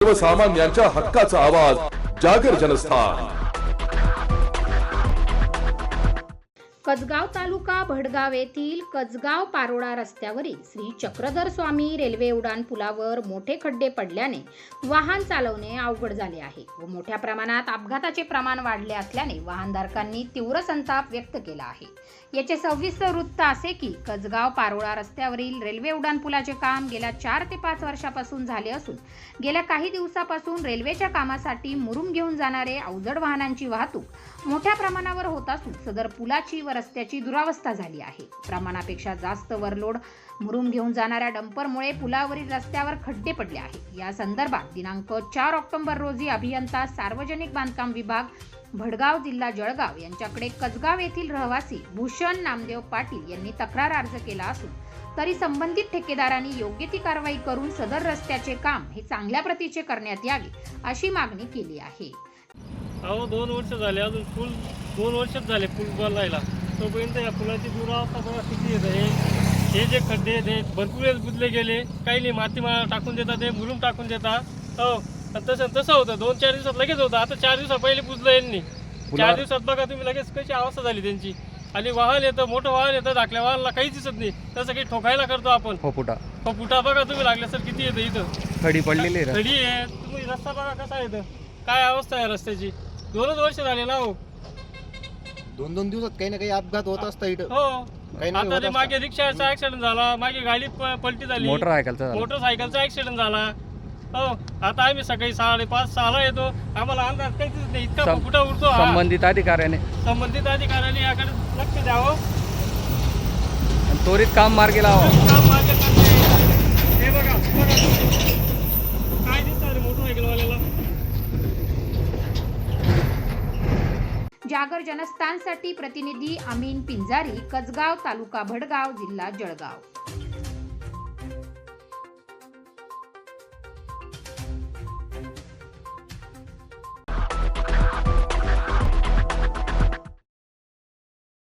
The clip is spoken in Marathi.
सर्वसामान्यांच्या हक्काचा आवाज जागर जनस्थान। कजगाव तालुका भडगाव येथील कजगाव पारोळा रस्त्यावरील श्री चक्रधर स्वामी रेल्वे उड्डाण पुलावर मोठे खड्डे पडल्याने वाहन चालवणे अवघड झाले आहे व मोठ्या प्रमाणात अपघाताचे प्रमाण वाढले असल्याने वाहनधारकांनी तीव्र संताप व्यक्त केला आहे। याचे सविस्तर वृत्त असे की कजगाव पारोळा रस्त्यावरील रेल्वे उड्डाण पुलाचे काम गेल्या 4 ते 5 वर्षापासून झाले असून गेल्या काही दिवसापासून रेल्वेच्या कामासाठी मुरुम घेऊन जाणारे अवजड वाहनांची वाहतूक मोठ्या प्रमाणावर होत असून सदर पुलाची व रस्त्याची दुरावस्था झाली आहे। प्रमाणापेक्षा जास्त वरलोड मुरुम घेऊन जाणाऱ्या डंपरमुळे पुलावरील रस्त्यावर खड्डे पडले आहे। या संदर्भात दिनांक 4 ऑक्टोबर रोजी अभियंता सार्वजनिक बांधकाम विभाग भडगाव जिल्हा जळगाव यांच्याकडे कजगाव येथील रहिवासी भूषण नामदेव पाटील यांनी तक्रार अर्ज केला असून तरी संबंधित ठेकेदारांनी योग्य ती कारवाई करून सदर रस्त्याचे काम हे चांगल्या प्रतीचे करण्यात यावे अशी मागणी केली आहे। अहो 2 वर्ष झाले, अजून पूल 2 वर्षच झाले पूल बनवायला, तोपर्यंत या पुलाची दुरावस्था बघा किती आहे। हे जे खड्डे आहेत भरपूर वेळेस बुजले गेले, काही नाही माती टाकून देतात, ते मुरुम टाकून देतात। हो तसं होतं 2-4 दिवसात लगेच होतं। आता 4 दिवसा पहिले बुजलं यांनी, 4 दिवसात बघा तुम्ही लगेच कशी अवस्था झाली त्यांची। आणि वाहन येतं, मोठं वाहन येतं, धाकल्या वाहनाला काहीच दिसत नाही, तसं काही ठोकायला करतो आपण। फुटा बघा तुम्ही लागल्या सर किती येतं, इथं खडी पडलेली खडी आहे। तुम्ही रस्ता बघा कसा येतं, काय अवस्था आहे रस्त्याची। 2 वर्ष झाले ना हो, 2-2 दिवसात काही ना काही अपघात होत असतं इथं। हो आता ते मागे रिक्षाचा ऍक्सिडेंट झाला, मागे गाडी पलटी झाली, मोटरसायकलचा ऍक्सिडेंट झाला। हो आता आम्ही सकाळी 5:30-6ला येतो, आम्हाला अंदाज काहीच नाही, इतका फुटा उडतो। संबंधित अधिकाऱ्याने याकडे लक्ष द्यावं, त्वरित काम मार्गी लावावं। हे बघा काय दिसतं रे मोटरसायकलवाल्याला। जागर जनस्थानसाठी प्रतिनिधी अमीन पिंजारी, कजगाव तालुका भडगाव जिल्हा जळगाव।